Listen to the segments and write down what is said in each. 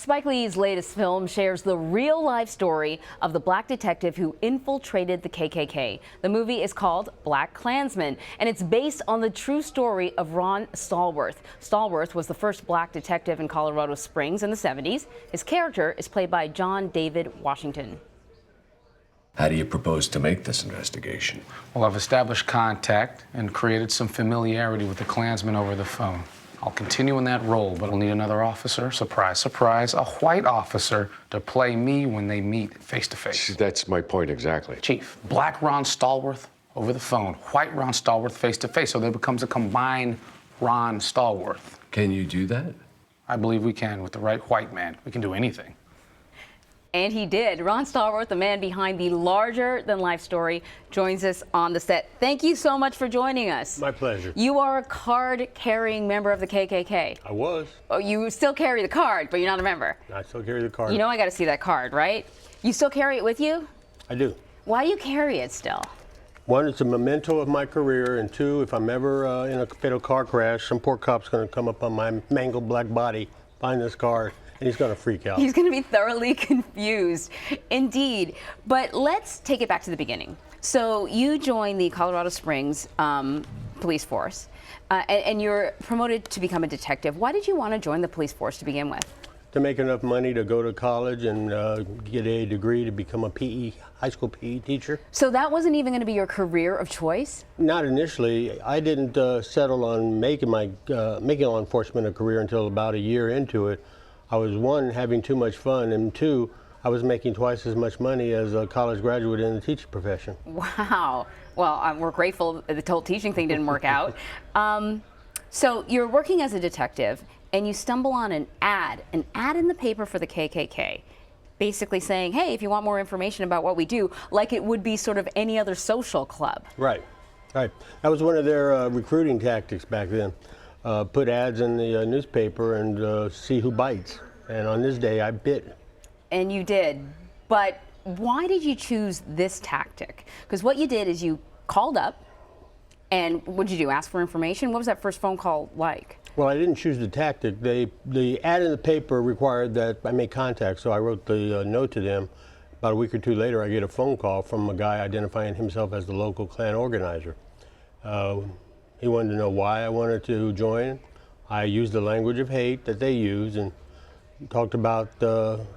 Spike Lee's latest film shares the real-life story of the black detective who infiltrated the KKK. The movie is called BlacKkLansman, and it's based on the true story of Ron Stallworth. Stallworth was the first black detective in Colorado Springs in the 70s. His character is played by John David Washington. How do you propose to make this investigation? Well, I've established contact and created some familiarity with the Klansman over the phone. I'll continue in that role, but we'll need another officer, surprise, surprise, a white officer to play me when they meet face to face. That's my point exactly. Chief, black Ron Stallworth over the phone, white Ron Stallworth face to face, so there becomes a combined Ron Stallworth. Can you do that? I believe we can with the right white man. We can do anything. And he did. Ron Stallworth, the man behind the larger-than-life story, joins us on the set. Thank you so much for joining us. My pleasure. You are a card-carrying member of the KKK. I was. Oh, you still carry the card, but you're not a member. I still carry the card. You know I got to see that card, right? You still carry it with you? I do. Why do you carry it still? One, it's a memento of my career, and two, if I'm ever in a fatal car crash, some poor cop's going to come up on my mangled black body, find this card, and he's going to freak out. He's going to be thoroughly confused. Indeed. But let's take it back to the beginning. So you joined the Colorado Springs police force, and you're promoted to become a detective. Why did you want to join the police force to begin with? To make enough money to go to college and get a degree to become a high school PE teacher. So that wasn't even going to be your career of choice? Not initially. I didn't settle on making law enforcement a career until about a year into it. I was, one, having too much fun, and two, I was making twice as much money as a college graduate in the teaching profession. Wow. Well, we're grateful the whole teaching thing didn't work out. So you're working as a detective, and you stumble on an ad in the paper for the KKK, basically saying, hey, if you want more information about what we do, like it would be sort of any other social club. Right, right. That was one of their recruiting tactics back then. Put ads in the newspaper and see who bites. And on this day, I bit. And you did. But why did you choose this tactic? Because what you did is you called up, and what did you do, ask for information? What was that first phone call like? Well, I didn't choose the tactic. The ad in the paper required that I make contact, so I wrote the note to them. About a week or two later, I get a phone call from a guy identifying himself as the local Klan organizer. He wanted to know why I wanted to join. I used the language of hate that they use and talked about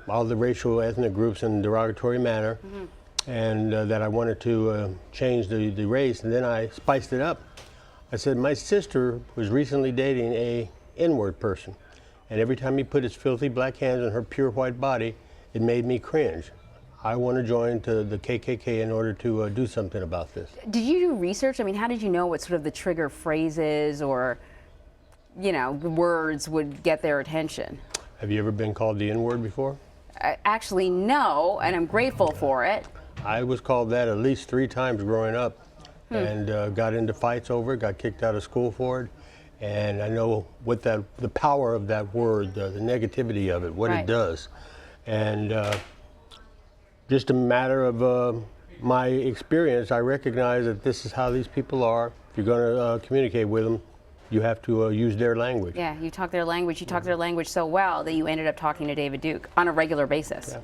all the racial ethnic groups in a derogatory manner, and that I wanted to change the race, and then I spiced it up. I said, my sister was recently dating a N-word person, and every time he put his filthy black hands on her pure white body, it made me cringe. I want to join the KKK in order to do something about this. Did you do research? I mean, how did you know what sort of the trigger phrases or, you know, words would get their attention? Have you ever been called the N-word before? Actually, no, and I'm grateful for it. I was called that at least 3 times growing up, and got into fights over it, got kicked out of school for it. And I know what the power of that word, the negativity of it, what it does. And just a matter of my experience, I recognize that this is how these people are. If you're going to communicate with them, you have to use their language. Yeah, you talk their language. You talk their language so well that you ended up talking to David Duke on a regular basis.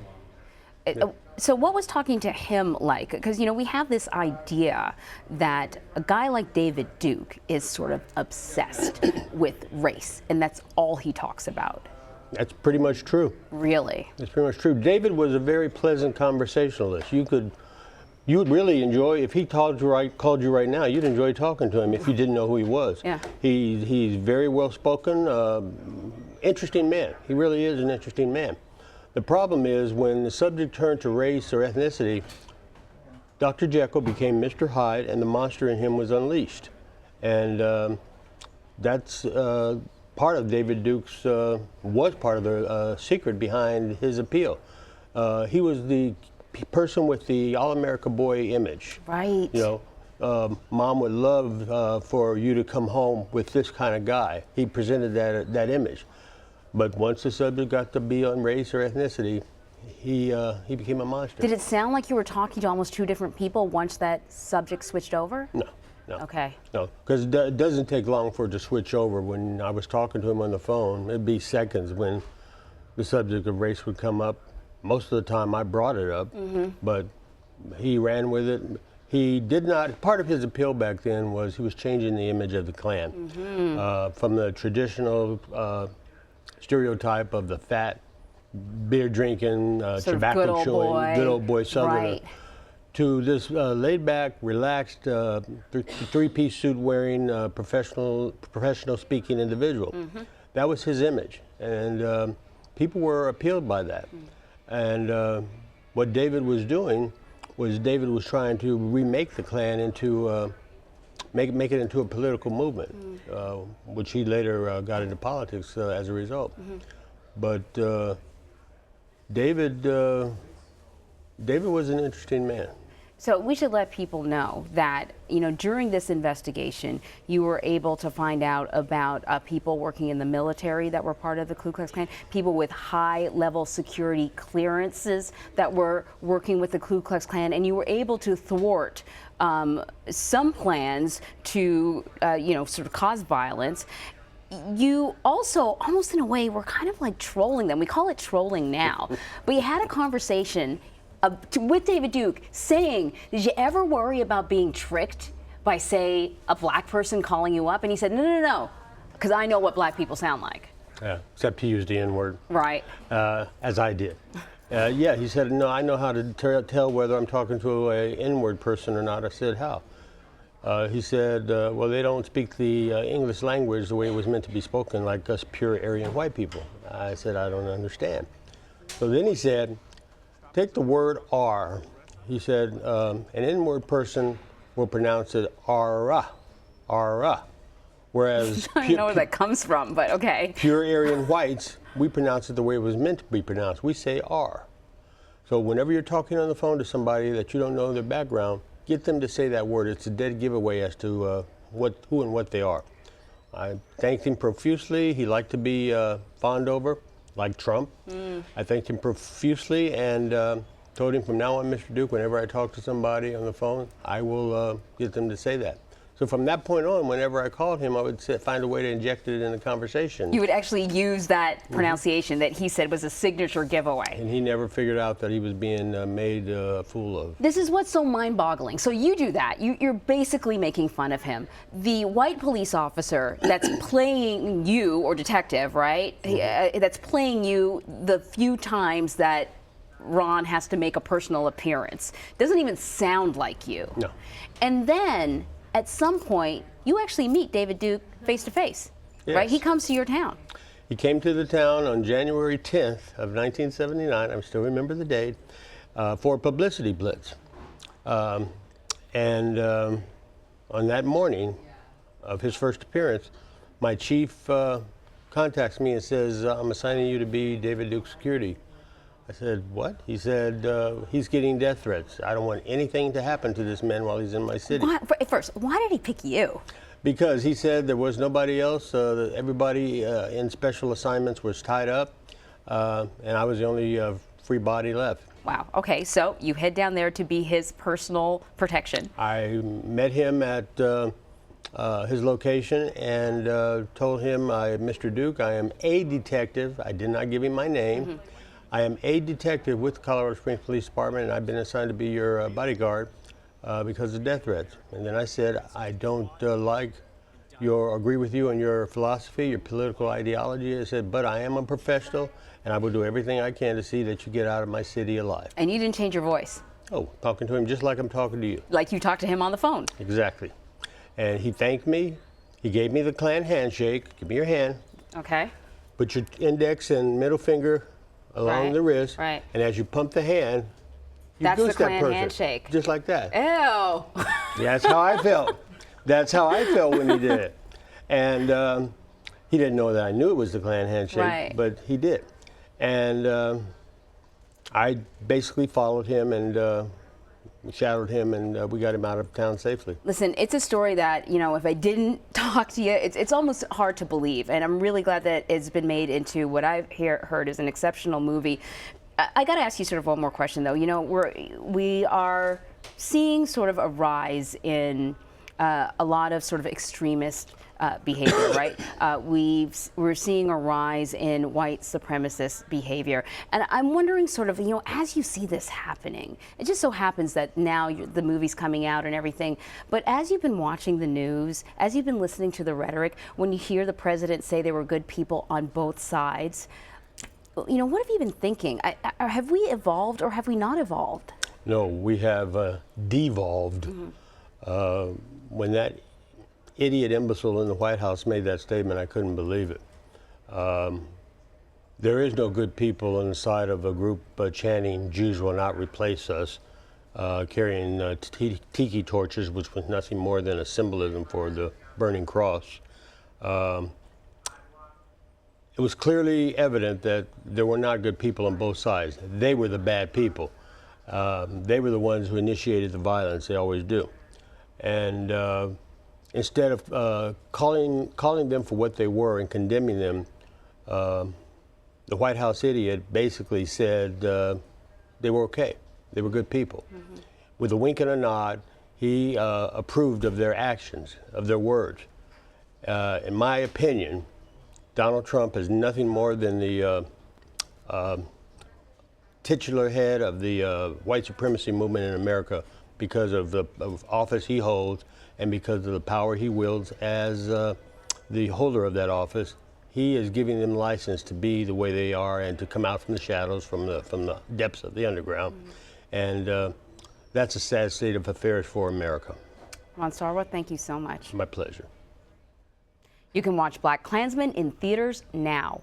Yeah. So what was talking to him like? Because, you know, we have this idea that a guy like David Duke is sort of obsessed with race, and that's all he talks about. That's pretty much true. Really? That's pretty much true. David was a very pleasant conversationalist. You'd really enjoy, if he called you right now, you'd enjoy talking to him if you didn't know who he was. Yeah. He's very well spoken, interesting man. He really is an interesting man. The problem is when the subject turned to race or ethnicity, Dr. Jekyll became Mr. Hyde, and the monster in him was unleashed. And that's part of David Duke's, was part of the secret behind his appeal. He was the person with the all-America boy image. Right. You know, Mom would love for you to come home with this kind of guy. He presented that image. But once the subject got to be on race or ethnicity, he became a monster. Did it sound like you were talking to almost 2 different people once that subject switched over? No. No. Okay. No, because it doesn't take long for it to switch over. When I was talking to him on the phone, it'd be seconds. When the subject of race would come up. Most of the time I brought it up, but he ran with it. He did not, part of his appeal back then was he was changing the image of the Klan from the traditional stereotype of the fat, beer drinking, tobacco chewing, good old boy Southerner, to this laid back, relaxed, three-piece suit wearing, professional speaking individual. That was his image, and people were appealed by that. And what David was doing was David was trying to remake the Klan into, make it into a political movement, which he later got into politics as a result. But David was an interesting man. So we should let people know that, you know, during this investigation, you were able to find out about people working in the military that were part of the Ku Klux Klan, people with high-level security clearances that were working with the Ku Klux Klan, and you were able to thwart some plans to, you know, sort of cause violence. You also, almost in a way, were kind of like trolling them. We call it trolling now. But you had a conversation with David Duke saying, did you ever worry about being tricked by, say, a black person calling you up? And he said, no, because I know what black people sound like. Yeah, except he used the N-word. Right. As I did. Yeah, he said, no, I know how to tell whether I'm talking to a N-word person or not. I said, how? He said, well, they don't speak the English language the way it was meant to be spoken, like us pure Aryan white people. I said, I don't understand. So then he said, take the word R. He said, an N-word person will pronounce it ara, ara. Whereas I don't know where that comes from, but okay. Pure Aryan whites, we pronounce it the way it was meant to be pronounced. We say R. So whenever you're talking on the phone to somebody that you don't know their background, get them to say that word. It's a dead giveaway as to who and what they are. I thanked him profusely. He liked to be fawned over, like Trump. I thanked him profusely and told him from now on, Mr. Duke, whenever I talk to somebody on the phone, I will get them to say that. So from that point on, whenever I called him, I would find a way to inject it in the conversation. You would actually use that pronunciation that he said was a signature giveaway. And he never figured out that he was being made a fool of. This is what's so mind-boggling. So you do that. You're basically making fun of him. The white police officer that's playing you, or detective, right? That's playing you the few times that Ron has to make a personal appearance. Doesn't even sound like you. No. And then, at some point, you actually meet David Duke face to face, right? He comes to your town. He came to the town on January 10th of 1979, I still remember the date, for a publicity blitz. On that morning of his first appearance, my chief contacts me and says, I'm assigning you to be David Duke's security. I said, what? He said, he's getting death threats. I don't want anything to happen to this man while he's in my city. First, why did he pick you? Because he said there was nobody else. Everybody in special assignments was tied up, and I was the only free body left. Wow. Okay, so you head down there to be his personal protection. I met him at his location and told him, Mr. Duke, I am a detective. I did not give him my name. I am a detective with the Colorado Springs Police Department, and I've been assigned to be your bodyguard because of death threats. And then I said, I don't agree with you on your philosophy, your political ideology. I said, but I am a professional, and I will do everything I can to see that you get out of my city alive. And you didn't change your voice? Oh, talking to him just like I'm talking to you. Like you talked to him on the phone? Exactly. And he thanked me. He gave me the Klan handshake. Give me your hand. Okay. Put your index and middle finger along the wrist, right. And as you pump the hand, you that's goose the Klan that person, handshake. just like that. Ew. That's how I felt. That's how I felt when he did it. And he didn't know that I knew it was the Klan handshake, but he did. And I basically followed him and shadowed him, and we got him out of town safely. Listen, it's a story that, you know, if I didn't talk to you, it's almost hard to believe. And I'm really glad that it's been made into what I've heard is an exceptional movie. I got to ask you sort of one more question, though. You know, we are seeing sort of a rise in a lot of sort of extremist behavior, right? We're seeing a rise in white supremacist behavior. And I'm wondering sort of, as you see this happening, it just so happens that now the movie's coming out and everything, but as you've been watching the news, as you've been listening to the rhetoric, when you hear the president say there were good people on both sides, what have you been thinking? Have we evolved or have we not evolved? No, we have devolved. When that idiot imbecile in the White House made that statement, I couldn't believe it. There is no good people inside of a group chanting, "Jews will not replace us," carrying tiki torches, which was nothing more than a symbolism for the burning cross. It was clearly evident that there were not good people on both sides. They were the bad people. They were the ones who initiated the violence. They always do. And instead of calling them for what they were and condemning them, the White House idiot basically said they were okay. They were good people. With a wink and a nod, he approved of their actions, of their words. In my opinion, Donald Trump is nothing more than the titular head of the white supremacy movement in America because of the office he holds and because of the power he wields as the holder of that office. He is giving them license to be the way they are and to come out from the shadows, from the depths of the underground. And that's a sad state of affairs for America. Ron Stallworth, thank you so much. My pleasure. You can watch BlacKkKlansman in theaters now.